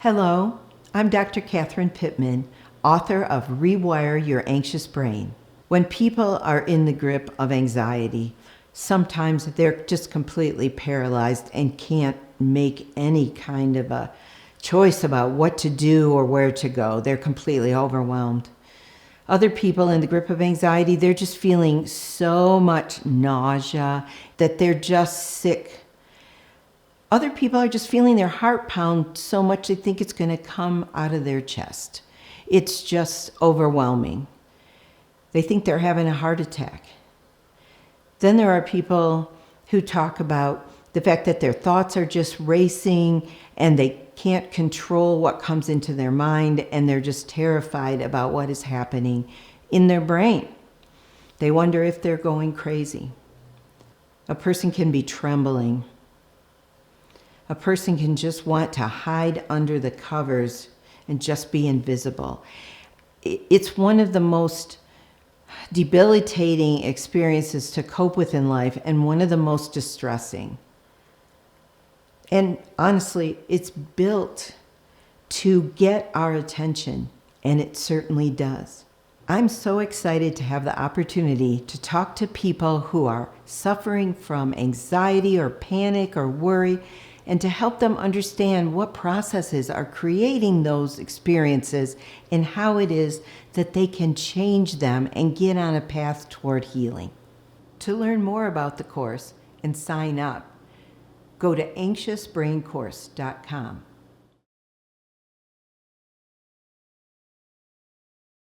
Hello, I'm Dr. Catherine Pittman, author of Rewire Your Anxious Brain. When people are in the grip of anxiety, sometimes they're just completely paralyzed and can't make any kind of a choice about what to do or where to go. They're completely overwhelmed. Other people in the grip of anxiety, they're just feeling so much nausea that they're just sick. Other people are just feeling their heart pound so much they think it's going to come out of their chest. It's just overwhelming. They think they're having a heart attack. Then there are people who talk about the fact that their thoughts are just racing and they can't control what comes into their mind, and they're just terrified about what is happening in their brain. They wonder if they're going crazy. A person can be trembling. A person can just want to hide under the covers and just be invisible. It's one of the most debilitating experiences to cope with in life, and one of the most distressing. And honestly, it's built to get our attention, and it certainly does. I'm so excited to have the opportunity to talk to people who are suffering from anxiety or panic or worry, and to help them understand what processes are creating those experiences and how it is that they can change them and get on a path toward healing. To learn more about the course and sign up, go to anxiousbraincourse.com.